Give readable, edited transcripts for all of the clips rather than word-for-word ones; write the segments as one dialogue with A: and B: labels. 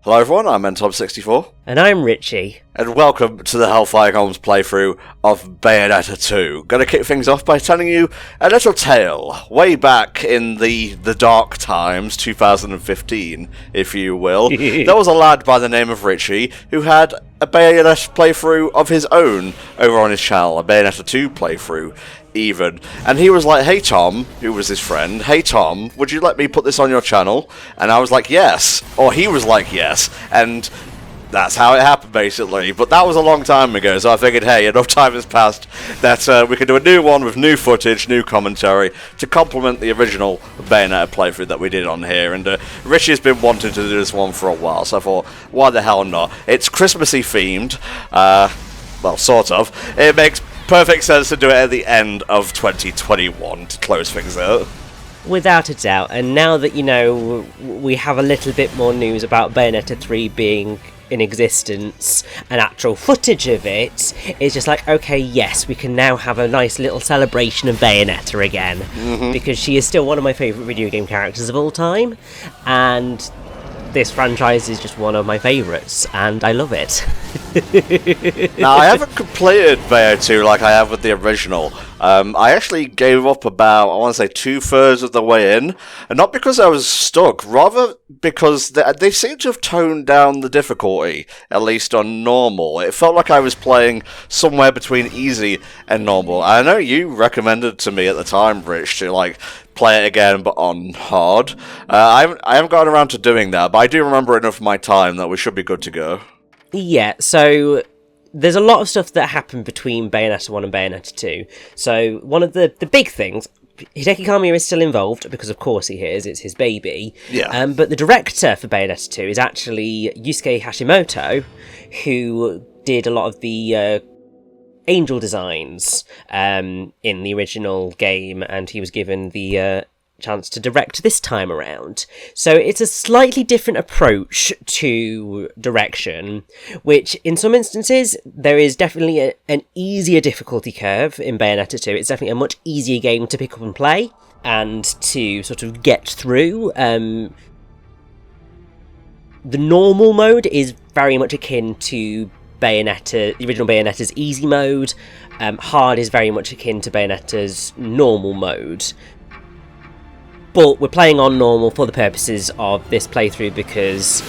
A: Hello everyone, I'm NTom64.
B: And I'm Richy.
A: And welcome to the HellfireComms playthrough of Bayonetta 2. Gonna kick things off by telling you a little tale, way back in the dark times, 2015, if you will. There was a lad by the name of Richy who had a Bayonetta playthrough of his own over on his channel, a Bayonetta 2 playthrough. Even. And he was like, hey Tom, who was his friend, hey Tom, would you let me put this on your channel? And I was like, yes. Or he was like, yes. And that's how it happened, basically. But that was a long time ago, so I figured, hey, enough time has passed that we could do a new one with new footage, new commentary, to complement the original Bayonetta playthrough that we did on here. And Richie has been wanting to do this one for a while, so I thought, why the hell not? It's Christmassy themed, well, sort of. It makes perfect sense to do it at the end of 2021 to close things out.
B: Without a doubt, and now that, you know, we have a little bit more news about Bayonetta 3 being in existence and actual footage of it, it's just like, okay, yes, we can now have a nice little celebration of Bayonetta again, because she is still one of my favourite video game characters of all time, and this franchise is just one of my favourites, and I love it.
A: Now, I haven't completed Bayonetta 2 like I have with the original. I actually gave up about, I want to say, 2/3 of the way in, and not because I was stuck, rather because they seem to have toned down the difficulty, at least on normal. It felt like I was playing somewhere between easy and normal. I know you recommended to me at the time, Rich, to like play it again, but on hard. I haven't gotten around to doing that, but I do remember enough of my time that we should be good to go.
B: Yeah, so there's a lot of stuff that happened between Bayonetta 1 and Bayonetta 2. So one of the big things, Hideki Kamiya is still involved, because of course he is, it's his baby.
A: Yeah.
B: But the director for Bayonetta 2 is actually Yusuke Hashimoto, who did a lot of the angel designs in the original game, and he was given the chance to direct this time around. So it's a slightly different approach to direction, which in some instances there is definitely an easier difficulty curve in Bayonetta 2. It's definitely a much easier game to pick up and play and to sort of get through. The normal mode is very much akin to Bayonetta, the original Bayonetta's easy mode. Hard is very much akin to Bayonetta's normal mode. But we're playing on normal for the purposes of this playthrough because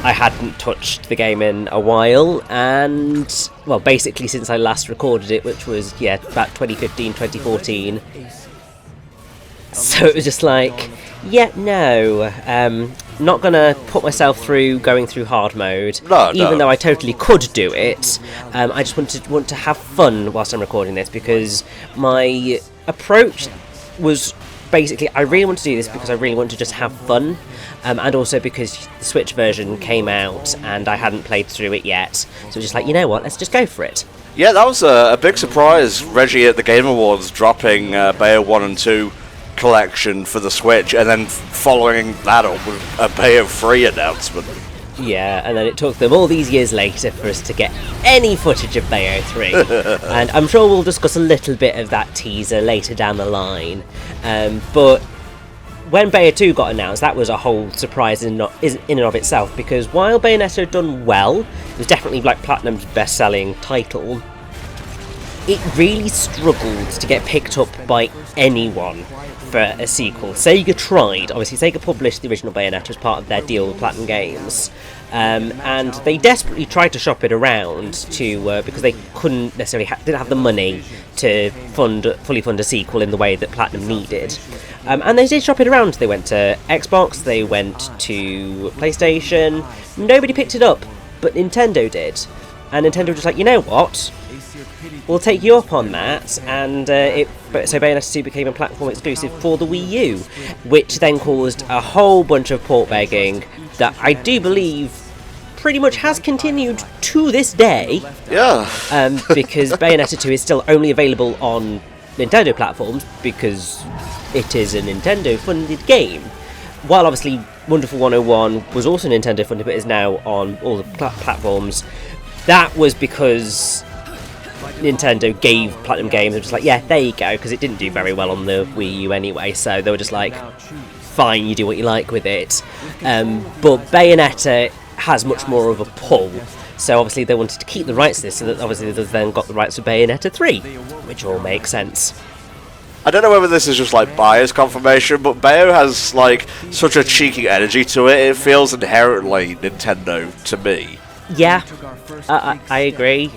B: I hadn't touched the game in a while, and, well, basically since I last recorded it, which was, yeah, about 2015, 2014. So it was just like, yeah, no, not gonna put myself through going through hard mode, even though I totally could do it. I just want to have fun whilst I'm recording this, because my approach was basically, I really want to do this because I really want to just have fun, and also because the Switch version came out and I hadn't played through it yet, so just like, you know what, let's just go for it.
A: Yeah, that was a big surprise, Reggie at the Game Awards dropping Bayo 1 and 2 collection for the Switch, and then following that up with a Bayo 3 announcement.
B: Yeah, and then it took them all these years later for us to get any footage of Bayo 3. And I'm sure we'll discuss a little bit of that teaser later down the line. But when Bayo 2 got announced, that was a whole surprise in and of itself, because while Bayonetta had done well, it was definitely like Platinum's best-selling title, it really struggled to get picked up by anyone for a sequel. Sega tried. Obviously, Sega published the original Bayonetta as part of their deal with Platinum Games, and they desperately tried to shop it around to because they couldn't necessarily didn't have the money to fully fund a sequel in the way that Platinum needed. And they did shop it around. They went to Xbox, they went to PlayStation. Nobody picked it up, but Nintendo did. And Nintendo was just like, you know what? We'll take you up on that, and so Bayonetta 2 became a platform exclusive for the Wii U, which then caused a whole bunch of port begging that I do believe pretty much has continued to this day.
A: Yeah.
B: Because Bayonetta 2 is still only available on Nintendo platforms because it is a Nintendo-funded game. While obviously Wonderful 101 was also Nintendo-funded but is now on all the platforms, that was because Nintendo gave Platinum Games, and just like, yeah, there you go, because it didn't do very well on the Wii U anyway, so they were just like, fine, you do what you like with it. But Bayonetta has much more of a pull. So obviously they wanted to keep the rights to this, so that obviously they've then got the rights for Bayonetta 3, which all makes sense.
A: I don't know whether this is just like bias confirmation, but Bayo has like such a cheeky energy to it. It feels inherently Nintendo to me.
B: Yeah, I agree.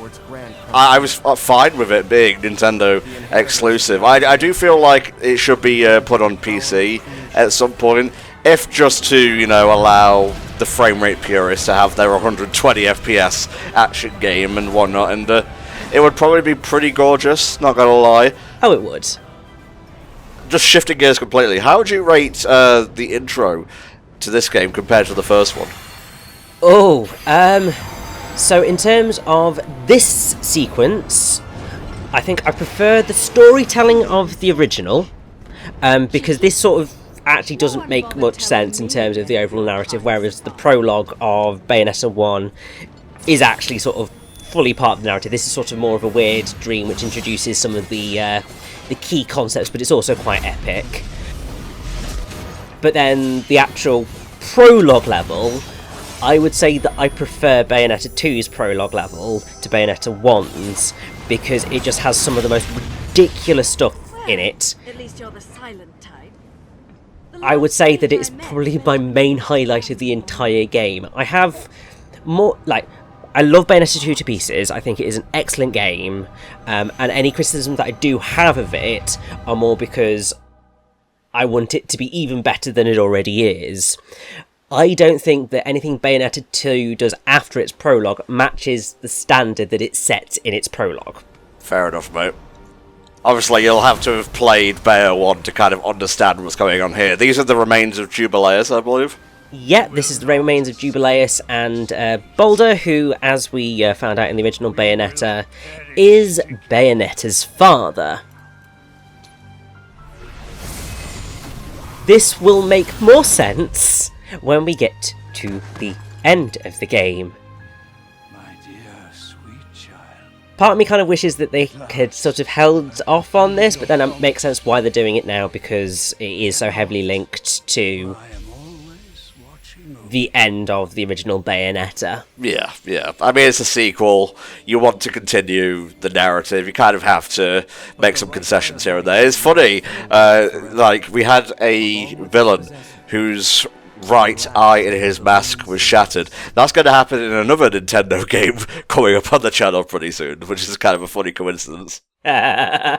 A: I was fine with it being Nintendo exclusive. I do feel like it should be put on PC at some point, if just to, you know, allow the frame rate purists to have their 120 FPS action game and whatnot, and it would probably be pretty gorgeous, not gonna lie.
B: Oh, it would.
A: Just shifting gears completely, how would you rate the intro to this game compared to the first one?
B: Oh, so in terms of this sequence, I think I prefer the storytelling of the original, because this sort of actually doesn't make much sense in terms of the overall narrative, whereas the prologue of Bayonetta 1 is actually sort of fully part of the narrative. This is sort of more of a weird dream which introduces some of the key concepts, but it's also quite epic. But then the actual prologue level, I would say that I prefer Bayonetta 2's prologue level to Bayonetta 1's, because it just has some of the most ridiculous stuff in it.
C: At least you're the silent type.
B: I would say that it's probably my main highlight of the entire game. I have more, like, I love Bayonetta 2 to pieces. I think it is an excellent game, and any criticism that I do have of it are more because I want it to be even better than it already is. I don't think that anything Bayonetta 2 does after its prologue matches the standard that it sets in its prologue.
A: Fair enough, mate. Obviously, you'll have to have played Bayo 1 to kind of understand what's going on here. These are the remains of Jubileus, I believe.
B: Yeah, this is the remains of Jubileus and Boulder, who, as we found out in the original Bayonetta, is Bayonetta's father. This will make more sense when we get to the end of the game.
D: My dear, sweet child.
B: Part of me kind of wishes that they had sort of held off on this, but then it makes sense why they're doing it now, because it is so heavily linked to the end of the original Bayonetta.
A: Yeah. I mean, it's a sequel. You want to continue the narrative. You kind of have to make some concessions here and there. It's funny, like, we had a villain whose right eye in his mask was shattered. It going to happen in another Nintendo game coming up on the channel pretty soon, which is kind of a funny coincidence.
B: You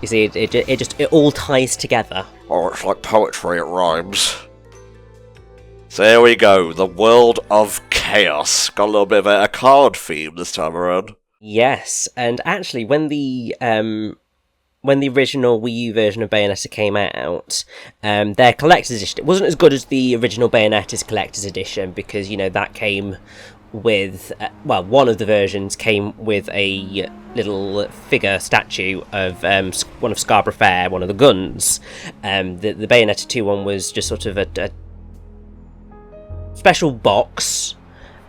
B: see, it all ties together.
A: Oh, it's like poetry, it rhymes. So here we go, the world of chaos. Got a little bit of a card theme this time around.
B: Yes, and actually, when the original Wii U version of Bayonetta came out, their collector's edition, it wasn't as good as the original Bayonetta's collector's edition, because, you know, that came with, well, one of the versions came with a little figure statue of one of Scarborough Fair, one of the guns. The Bayonetta 2 one was just sort of a special box,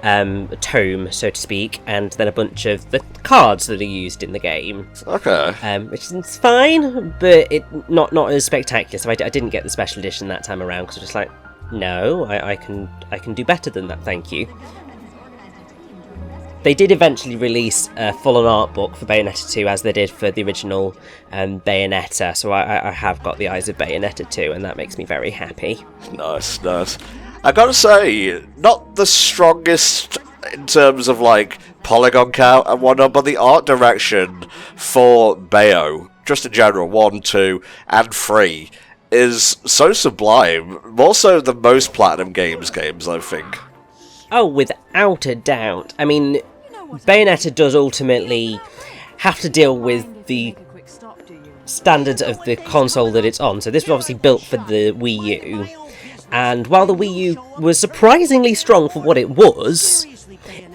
B: a tome, so to speak, and then a bunch of the cards that are used in the game.
A: Okay.
B: Which is fine, but it not as spectacular. So I didn't get the special edition that time around, because I was just like, no, I can do better than that, thank you. They did eventually release a full-on art book for Bayonetta 2, as they did for the original Bayonetta, so I have got the eyes of Bayonetta 2, and that makes me very happy.
A: Nice. I gotta say, not the strongest in terms of, like, polygon count and whatnot, but the art direction for Bayo, just in general, 1, 2, and 3, is so sublime. More so than most Platinum games, I think.
B: Oh, without a doubt. I mean, Bayonetta does ultimately have to deal with the standards of the console that it's on. So this was obviously built for the Wii U. And while the Wii U was surprisingly strong for what it was,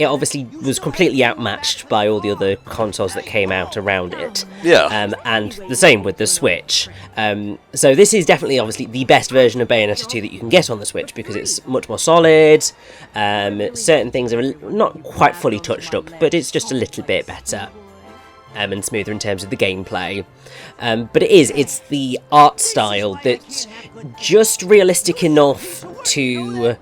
B: it obviously was completely outmatched by all the other consoles that came out around it.
A: Yeah.
B: And the same with the Switch. So this is definitely, obviously, the best version of Bayonetta 2 that you can get on the Switch, because it's much more solid. Certain things are not quite fully touched up, but it's just a little bit better. And smoother in terms of the gameplay. But it's the art style that's just realistic enough to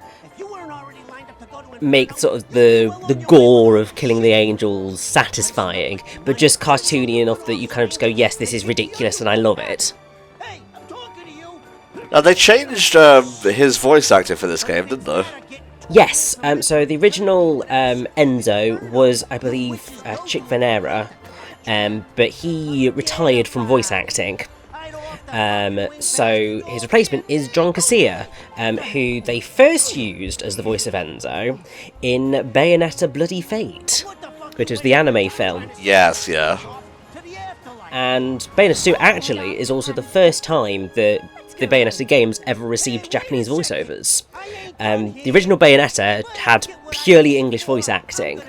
B: make sort of the gore of killing the angels satisfying, but just cartoony enough that you kind of just go, yes, this is ridiculous and I love it.
A: They changed his voice actor for this game, didn't they?
B: Yes, so the original Enzo was, I believe, Chick Venera, but he retired from voice acting. So his replacement is John Casilla, who they first used as the voice of Enzo in Bayonetta Bloody Fate, which was the anime film.
A: Yes, yeah.
B: And Bayonetta 2 actually is also the first time that the Bayonetta games ever received Japanese voiceovers. The original Bayonetta had purely English voice acting.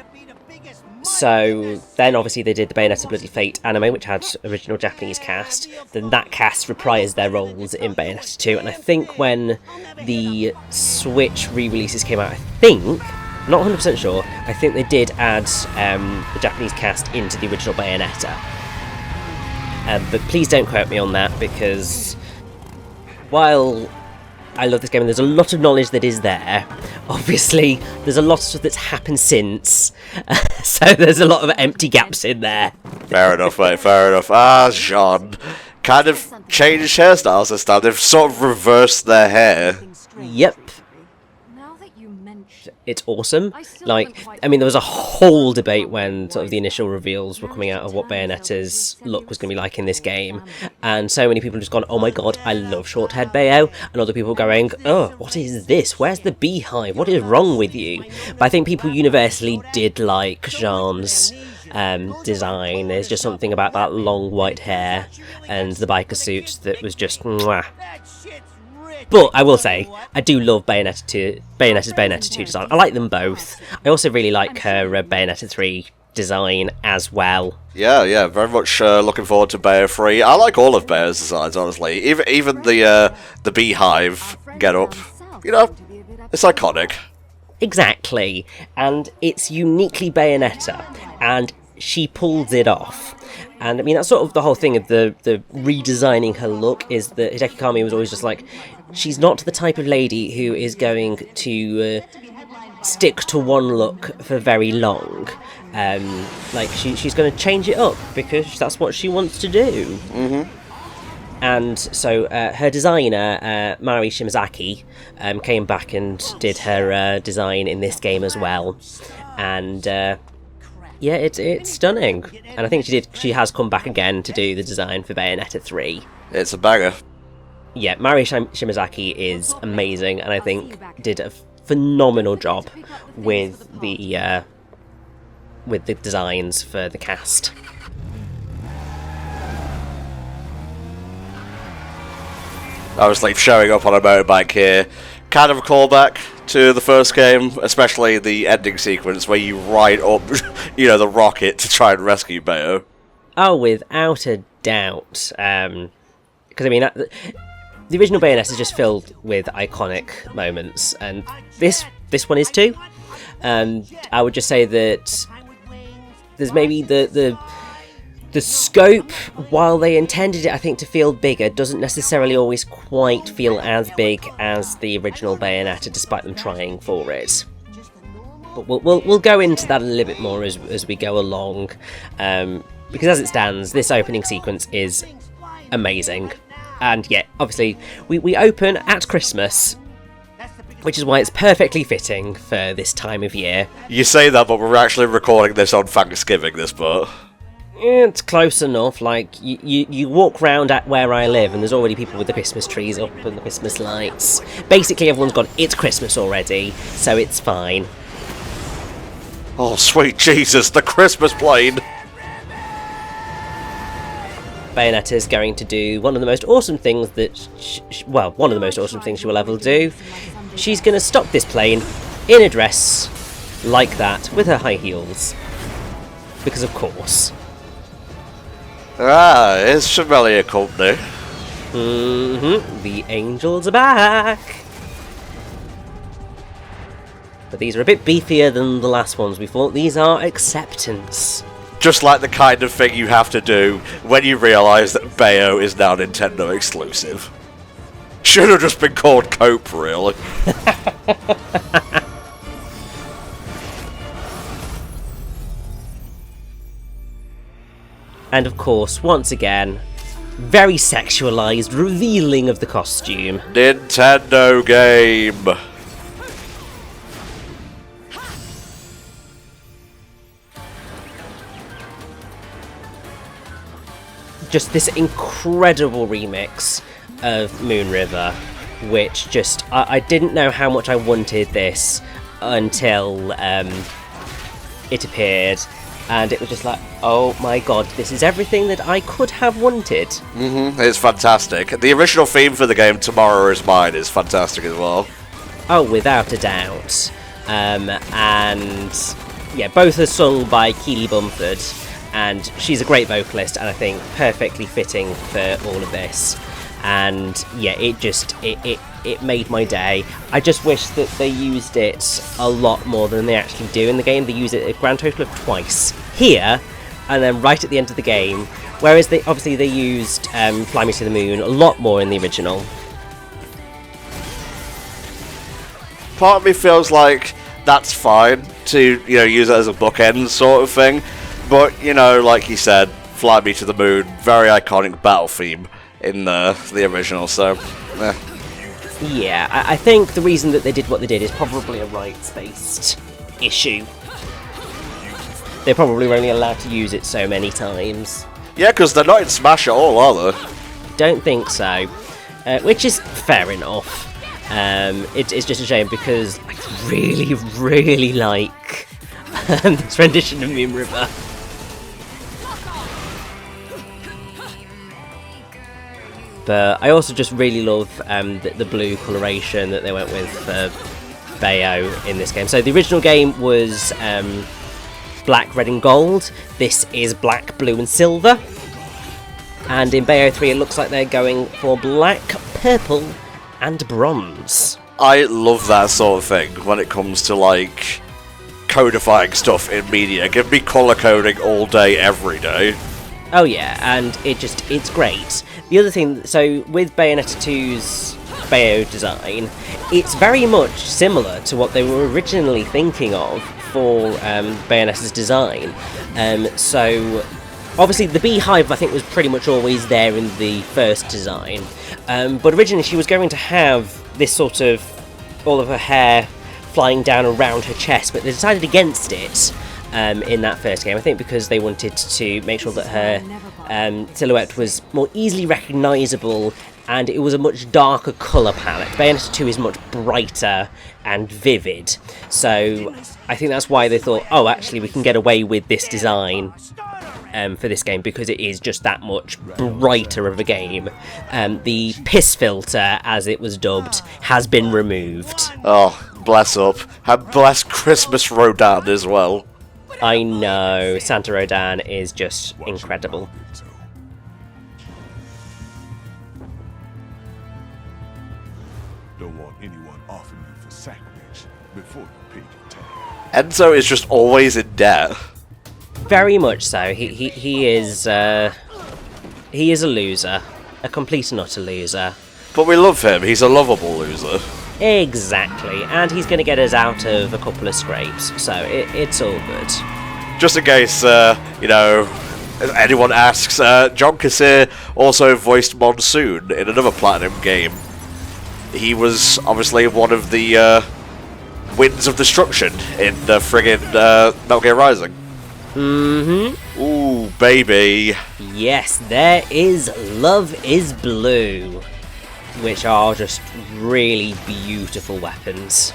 B: So then obviously they did the Bayonetta Bloody Fate anime, which had original Japanese cast. Then that cast reprised their roles in Bayonetta 2, and I think when the Switch re-releases came out, I'm not 100% sure, I think they did add the Japanese cast into the original Bayonetta. But please don't quote me on that, because while I love this game and there's a lot of knowledge that is there, obviously there's a lot of stuff that's happened since, so there's a lot of empty gaps in there.
A: Fair enough, mate, fair enough. Jean kind of changed hairstyles this time. They've sort of reversed their hair.
B: Yep. It's awesome. Like, I mean, there was a whole debate when sort of the initial reveals were coming out of what Bayonetta's look was going to be like in this game, and so many people just gone, oh my god, I love short-haired Bayo, and other people going, oh, what is this? Where's the beehive? What is wrong with you? But I think people universally did like Jean's design. There's just something about that long white hair and the biker suit that was just mwah. But I will say, I do love Bayonetta's Bayonetta 2 design. I like them both. I also really like her Bayonetta 3 design as well.
A: Yeah, very much looking forward to Bayo 3. I like all of Bayo's designs, honestly. Even the beehive get-up. You know, it's iconic.
B: Exactly. And it's uniquely Bayonetta. And she pulls it off. And I mean, that's sort of the whole thing of the redesigning her look, is that Hideki Kami was always just like, she's not the type of lady who is going to stick to one look for very long. Like, she's going to change it up because that's what she wants to do. Mm-hmm. And so her designer, Mari Shimazaki, came back and did her design in this game as well. And yeah, it's stunning. And I think she has come back again to do the design for Bayonetta 3.
A: It's a banger.
B: Yeah, Mari Shimazaki is amazing, and I think did a phenomenal job with the designs for the cast.
A: Obviously, showing up on a motorbike here, kind of a callback to the first game, especially the ending sequence where you ride up, the rocket to try and rescue Bayo. Oh,
B: without a doubt. Because I mean, the original Bayonetta is just filled with iconic moments, and this one is too. I would just say that there's maybe the scope, while they intended it, I think, to feel bigger, doesn't necessarily always quite feel as big as the original Bayonetta, despite them trying for it. But we'll go into that a little bit more as we go along, because as it stands, this opening sequence is amazing. And yeah, obviously, we open at Christmas, which is why it's perfectly fitting for this time of year.
A: You say that, but we're actually recording this on Thanksgiving, this part.
B: It's close enough. Like, you walk round at where I live, and there's already people with the Christmas trees up and the Christmas lights. Basically, everyone's gone, it's Christmas already, so it's fine.
A: Oh, sweet Jesus, the Christmas plane!
B: Bayonetta's going to do one of the most awesome things that... one of the most awesome things she will ever do. She's going to stop this plane in a dress like that, with her high heels. Because of course.
A: Ah, it's familiar company.
B: Mm-hmm. The angels are back. But these are a bit beefier than the last ones we fought. These are acceptance.
A: Just like the kind of thing you have to do when you realise that Bayo is now Nintendo exclusive. Should have just been called Cope, really.
B: And of course, once again, very sexualized revealing of the costume.
A: Nintendo game.
B: Just this incredible remix of Moon River, which just I didn't know how much I wanted this until it appeared, and it was just like, oh my god, this is everything that I could have wanted.
A: It's fantastic. The original theme for the game, Tomorrow Is Mine, is fantastic as well.
B: Oh, without a doubt. And yeah, both are sung by Keely Bumford, and she's a great vocalist, and I think perfectly fitting for all of this. And yeah, it made my day. I just wish that they used it a lot more than they actually do in the game. They use it a grand total of twice here, and then right at the end of the game. Whereas they used Fly Me to the Moon a lot more in the original.
A: Part of me feels like that's fine to, use it as a bookend sort of thing. But, like you said, Fly Me to the Moon, very iconic battle theme in the original, so,
B: Yeah, I think the reason that they did what they did is probably a rights-based issue. They probably were only allowed to use it so many times.
A: Yeah, because they're not in Smash at all, are they?
B: Don't think so, which is fair enough. It's just a shame because I really, really like this rendition of Moon River. But I also just really love the blue coloration that they went with for Bayo in this game. So the original game was black, red and gold. This is black, blue and silver. And in Bayo 3 it looks like they're going for black, purple and bronze.
A: I love that sort of thing when it comes to, like, codifying stuff in media. Give me colour coding all day, every day.
B: Oh yeah, and it's great. The other thing, so with Bayonetta 2's Bayo design, it's very much similar to what they were originally thinking of for Bayonetta's design. So obviously the beehive I think was pretty much always there in the first design, but originally she was going to have this sort of, all of her hair flying down around her chest, but they decided against it. In that first game, I think because they wanted to make sure that her silhouette was more easily recognisable, and it was a much darker colour palette. Bayonetta 2 is much brighter and vivid, so I think that's why they thought, oh, actually we can get away with this design for this game, because it is just that much brighter of a game. The piss filter, as it was dubbed, has been removed.
A: Oh, bless up. And bless Christmas Rodan as well.
B: I know, Santa Rodan is just incredible.
C: Don't want anyone offering you for sacrilege before you pay your tax.
A: Enzo is just always in debt.
B: Very much so. He is a loser, a complete and utter loser.
A: But we love him. He's a lovable loser.
B: Exactly, and he's going to get us out of a couple of scrapes, so it's all good.
A: Just in case, anyone asks, John Kassir also voiced Monsoon in another Platinum game. He was obviously one of the Winds of Destruction in the friggin' Metal Gear Rising.
B: Mm-hmm.
A: Ooh, baby.
B: Yes, there is Love is Blue, which are just really beautiful weapons.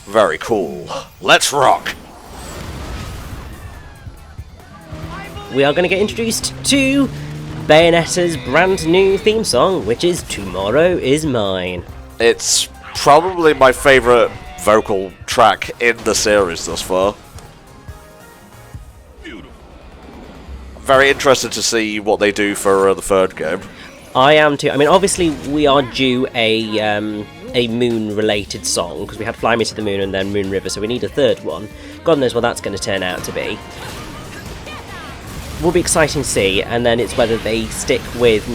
A: Very cool. Let's rock!
B: We are going to get introduced to Bayonetta's brand new theme song, which is Tomorrow Is Mine.
A: It's probably my favourite vocal track in the series thus far. Very interested to see what they do for the third game.
B: I am too. I mean, obviously we are due a moon-related song, because we had Fly Me to the Moon and then Moon River, so we need a third one. God knows what that's going to turn out to be. Will be exciting to see, and then it's whether they stick with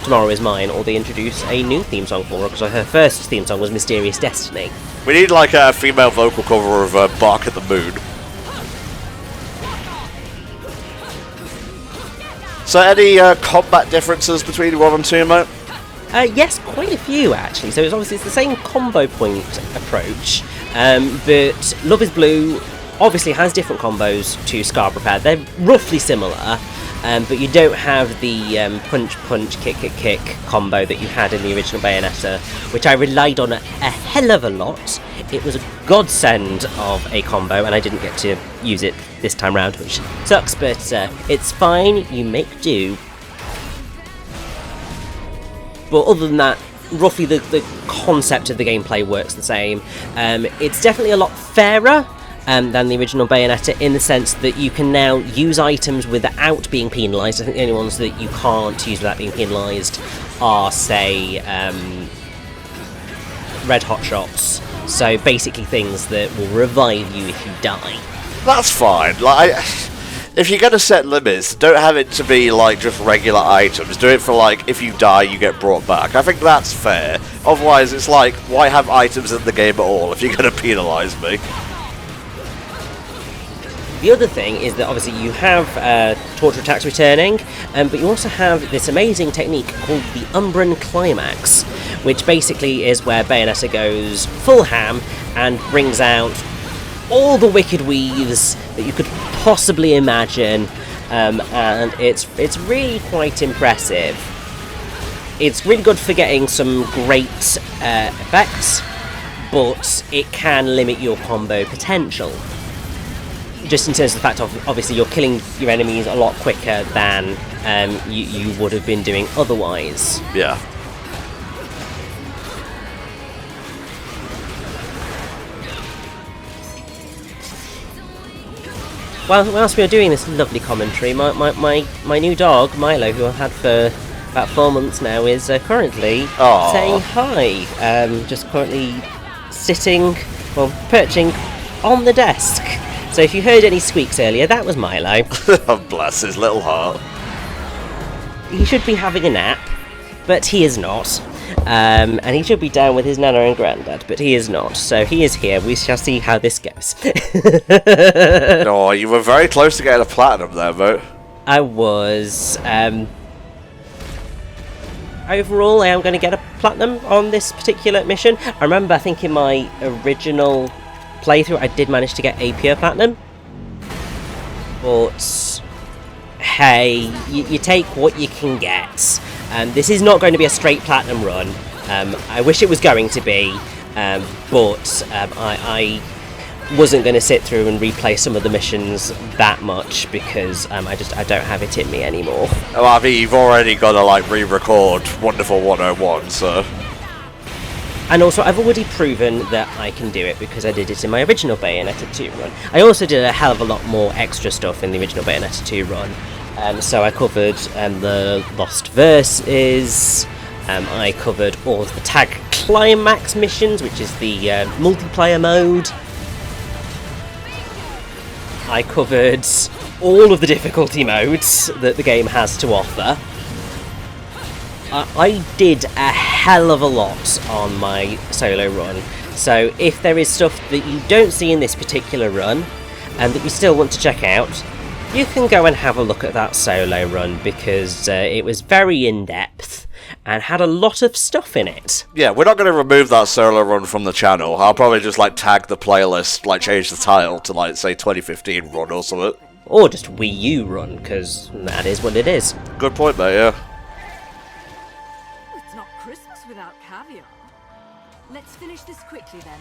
B: Tomorrow Is Mine, or they introduce a new theme song for her, because her first theme song was Mysterious Destiny.
A: We need like a female vocal cover of Bark at the Moon. So any combat differences between 1 and 2, mate?
B: Yes, quite a few actually. So it's the same combo point approach, but Love Is Blue obviously has different combos to Scar Prepare. They're roughly similar, but you don't have the punch punch kick kick kick combo that you had in the original Bayonetta, which I relied on a hell of a lot. It was a godsend of a combo, and I didn't get to use it this time round, which sucks, but it's fine, you make do. But other than that, roughly the concept of the gameplay works the same. It's definitely a lot fairer than the original Bayonetta, in the sense that you can now use items without being penalised. I think the only ones that you can't use without being penalised are, say, red hot shots. So basically things that will revive you if you die.
A: That's fine. Like, if you're going to set limits, don't have it to be like just regular items. Do it for like, if you die, you get brought back. I think that's fair. Otherwise, it's like, why have items in the game at all if you're going to penalise me?
B: The other thing is that obviously you have torture attacks returning, but you also have this amazing technique called the Umbran Climax, which basically is where Bayonetta goes full ham and brings out all the wicked weaves that you could possibly imagine, and it's really quite impressive. It's really good for getting some great effects, but it can limit your combo potential. Just in terms of the fact of, obviously, you're killing your enemies a lot quicker than you would have been doing otherwise.
A: Yeah.
B: Well, whilst we were doing this lovely commentary, my new dog, Milo, who I've had for about 4 months now, is currently saying hi. Just currently sitting, well, perching on the desk. So if you heard any squeaks earlier, that was Milo.
A: Oh, bless his little heart.
B: He should be having a nap, but he is not. And he should be down with his nana and granddad, but he is not. So he is here. We shall see how this goes.
A: Oh, you were very close to getting a platinum there, mate.
B: I was. Overall, I am going to get a platinum on this particular mission. I remember, I think in my original playthrough, I did manage to get a pure platinum. But hey, you take what you can get. This is not going to be a straight platinum run. I wish it was going to be, but I wasn't going to sit through and replay some of the missions that much, because I don't have it in me anymore.
A: Well, I mean, you've already got to like re-record Wonderful 101, so.
B: And also, I've already proven that I can do it because I did it in my original Bayonetta 2 run. I also did a hell of a lot more extra stuff in the original Bayonetta 2 run. So I covered the Lost Verses, I covered all of the Tag Climax missions, which is the multiplayer mode. I covered all of the difficulty modes that the game has to offer. I did a hell of a lot on my solo run, so if there is stuff that you don't see in this particular run and that you still want to check out, you can go and have a look at that solo run, because it was very in-depth and had a lot of stuff in it.
A: Yeah, we're not going to remove that solo run from the channel. I'll probably just like tag the playlist, like change the title to like say 2015 run or something.
B: Or just Wii U run, because that is what it is.
A: Good point, mate, yeah.
E: It's not Christmas without caviar. Let's finish this quickly then.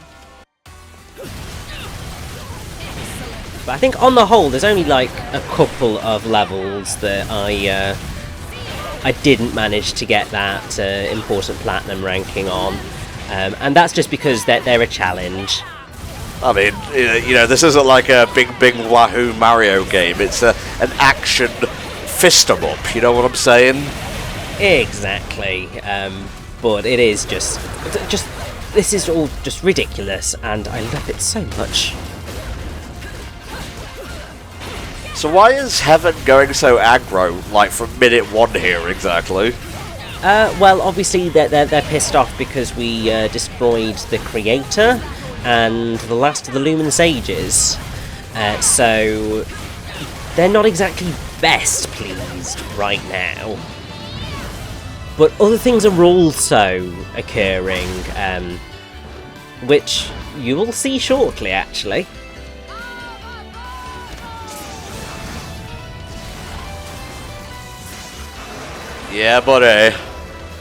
B: But I think on the whole, there's only like a couple of levels that I didn't manage to get that important platinum ranking on, and that's just because they're a challenge.
A: I mean, you know, this isn't like a big wahoo Mario game. It's an action fist-em-up, you know what I'm saying?
B: Exactly. But it is just this is all just ridiculous, and I love it so much.
A: So why is Heaven going so aggro, like from minute 1 here exactly?
B: Well, obviously they're pissed off because we destroyed the Creator and the last of the Lumen Sages. So they're not exactly best pleased right now. But other things are also occurring, which you will see shortly, actually.
A: Yeah, buddy.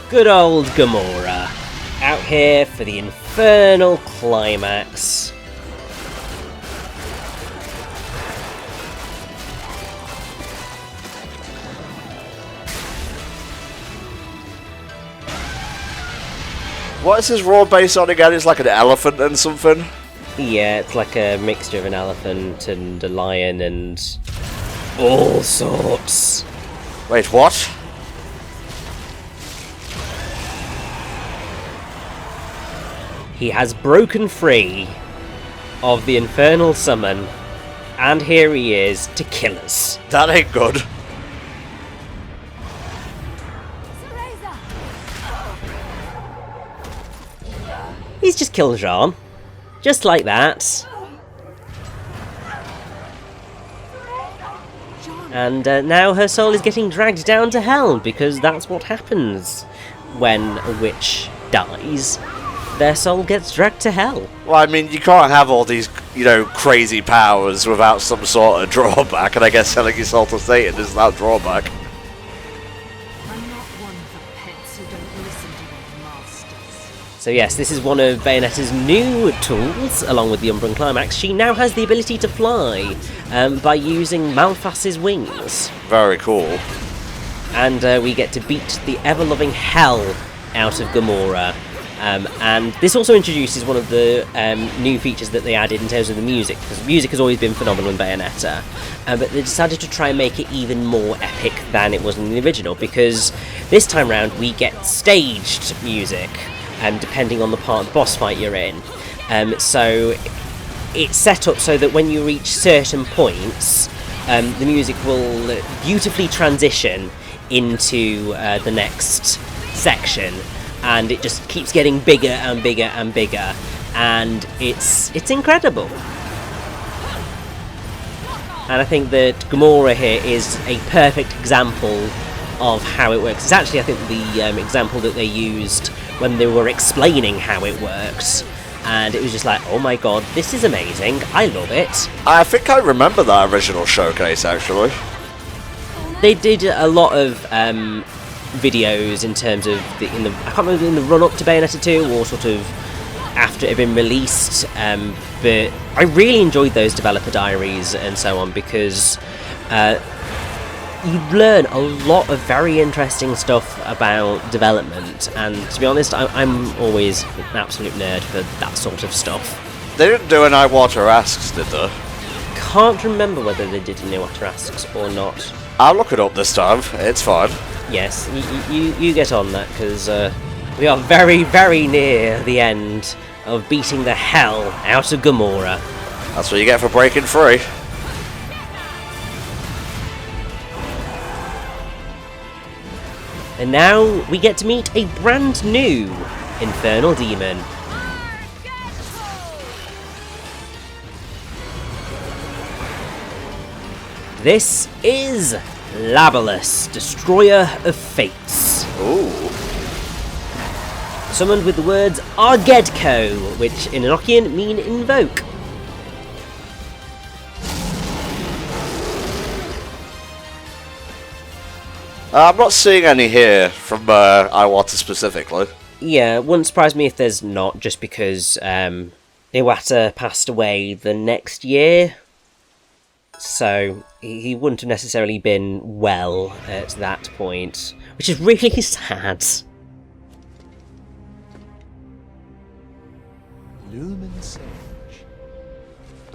B: Good old Gamora, out here for the infernal climax.
A: What is his raw base on again? It's like an elephant and something?
B: Yeah, it's like a mixture of an elephant and a lion and all sorts.
A: Wait, what?
B: He has broken free of the infernal summon, and here he is to kill us.
A: That ain't good.
B: He's just killed Jean. Just like that. And now her soul is getting dragged down to hell, because that's what happens when a witch dies. Their soul gets dragged to hell.
A: Well, I mean, you can't have all these, crazy powers without some sort of drawback, and I guess selling your soul to Satan is that drawback.
E: I'm not one for pets who don't listen to their masters.
B: So yes, this is one of Bayonetta's new tools, along with the Umbran Climax. She now has the ability to fly by using Malphas's wings.
A: Very cool.
B: And we get to beat the ever-loving hell out of Gamora. And this also introduces one of the new features that they added in terms of the music, because music has always been phenomenal in Bayonetta, but they decided to try and make it even more epic than it was in the original, because this time round we get staged music, depending on the part of the boss fight you're in. So it's set up so that when you reach certain points, the music will beautifully transition into the next section, and it just keeps getting bigger and bigger and bigger, and it's incredible. And I think that Gamora here is a perfect example of how it works. It's actually, I think, the example that they used when they were explaining how it works, and it was just like, oh my god, this is amazing, I love it.
A: I think I remember that original showcase, actually.
B: They did a lot of videos in terms of I can't remember, in the run-up to Bayonetta 2 or sort of after it had been released, but I really enjoyed those developer diaries and so on, because you learn a lot of very interesting stuff about development, and to be honest, I'm always an absolute nerd for that sort of stuff.
A: They didn't do an Iwater Asks, did they?
B: Can't remember whether they did an Iwater Asks or not.
A: I'll look it up this time, it's fine.
B: Yes, you get on that, because we are very, very near the end of beating the hell out of Gamora.
A: That's what you get for breaking free.
B: And now we get to meet a brand new Infernal Demon. This is Labalus, Destroyer of Fates.
A: Ooh.
B: Summoned with the words Argedco, which in Enochian mean invoke.
A: I'm not seeing any here from Iwata specifically.
B: Yeah, wouldn't surprise me if there's not, just because Iwata passed away the next year. So he wouldn't have necessarily been well at that point, which is really sad.
F: Lumen Sage.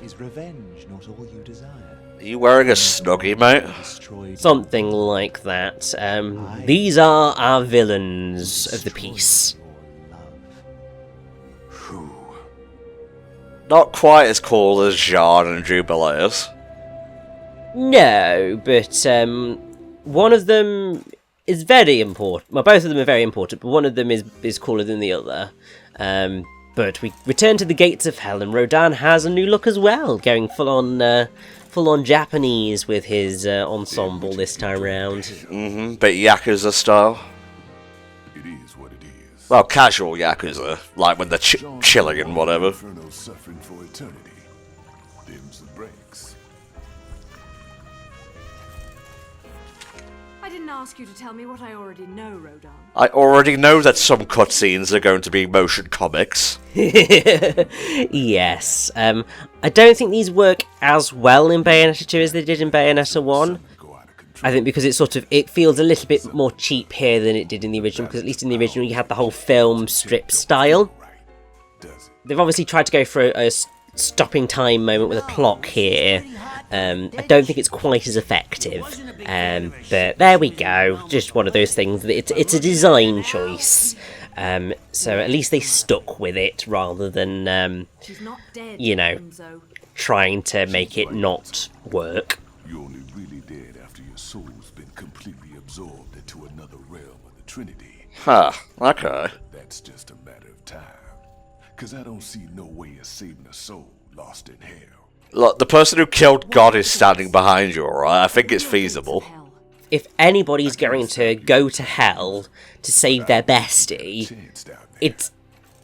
F: Is revenge not all you desire?
A: Are you wearing a Snuggie, mate?
F: Destroyed
B: Something like that. These are our villains of the piece.
F: your love.
C: Who?
A: Not quite as cool as Jean and Jubileus.
B: No, but one of them is very important. Well, both of them are very important, but one of them is cooler than the other. But we return to the gates of hell, and Rodan has a new look as well, going full on Japanese with his ensemble this time round.
A: Bit Yakuza style.
C: It is what it is.
A: Well, casual Yakuza, like when they're chilling and whatever.
C: Inferno suffering for eternity. Them's the breaks.
E: I didn't ask you to tell me what I already know, Rodan.
A: I already know that some cutscenes are going to be motion comics.
B: Yes. I don't think these work as well in Bayonetta 2 as they did in Bayonetta 1.
C: Go out of control.
B: I think because it feels a little bit more cheap here than it did in the original, because at least in the original you had the whole film strip style.
C: Does it?
B: They've obviously tried to go for a stopping time moment with a clock here. I don't think it's quite as effective, but there we go. Just one of those things. It's a design choice, so at least they stuck with it rather than
E: She's not dead,
B: you know,
E: Enzo.
B: trying to make it not work.
C: You're only really dead after your soul's been completely absorbed into another realm of the Trinity.
A: Huh, okay.
C: That's just a matter of time. Cause I don't see no way of saving a soul lost in hell.
A: Look, the person who killed God is standing behind you, alright? I think it's feasible.
E: Hell.
B: If anybody's going to go to hell to save their bestie,
C: Chance down there.
B: it's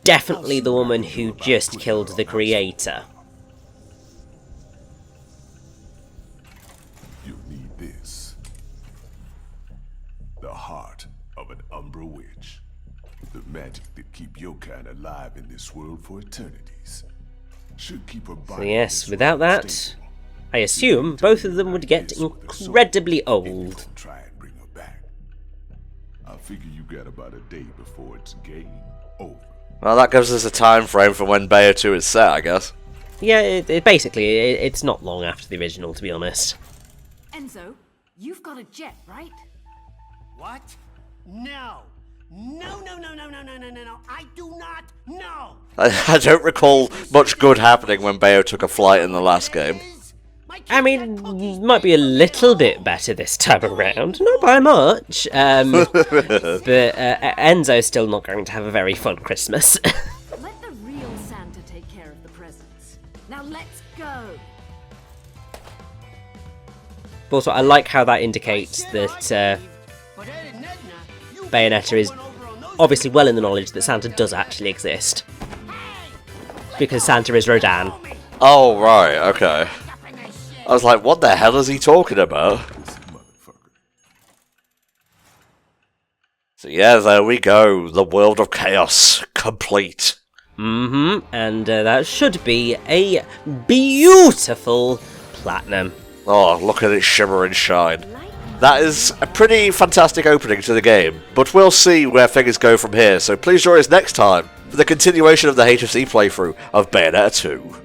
B: definitely the woman who just killed the creator.
C: You'll need this. The heart of an Umbra Witch. The magic that keep your kind alive in this world for eternities. Should keep her
B: So
C: body
B: yes,
C: this
B: without
C: realm
B: that,
C: stable.
B: I assume both of them would get incredibly old.
C: Try and bring her back. I figure you got about a day before it's game over.
A: Well, that gives us a time frame for when Bayo 2 is set, I guess.
B: Yeah, it's not long after the original, to be honest.
E: Enzo, you've got a jet, right?
G: What? No. No, no, no, no, no, no, no, no, no. I do not know.
A: I don't recall much good happening when Bayo took a flight in the last game.
B: I mean, might be a little bit better this time around, not by much. But Enzo's still not going to have a very fun Christmas.
E: Let the real Santa take care of the presents. Now let's go.
B: But also, I like how that indicates that Bayonetta is obviously well in the knowledge that Santa does actually exist. Because Santa is Rodan.
A: Oh, right, okay. I was like, what the hell is he talking about?
C: This motherfucker.
A: So yeah, there we go. The world of chaos, complete.
B: And that should be a beautiful platinum.
A: Oh, look at it shimmer and shine. That is a pretty fantastic opening to the game, but we'll see where things go from here, so please join us next time for the continuation of the HFC playthrough of Bayonetta 2.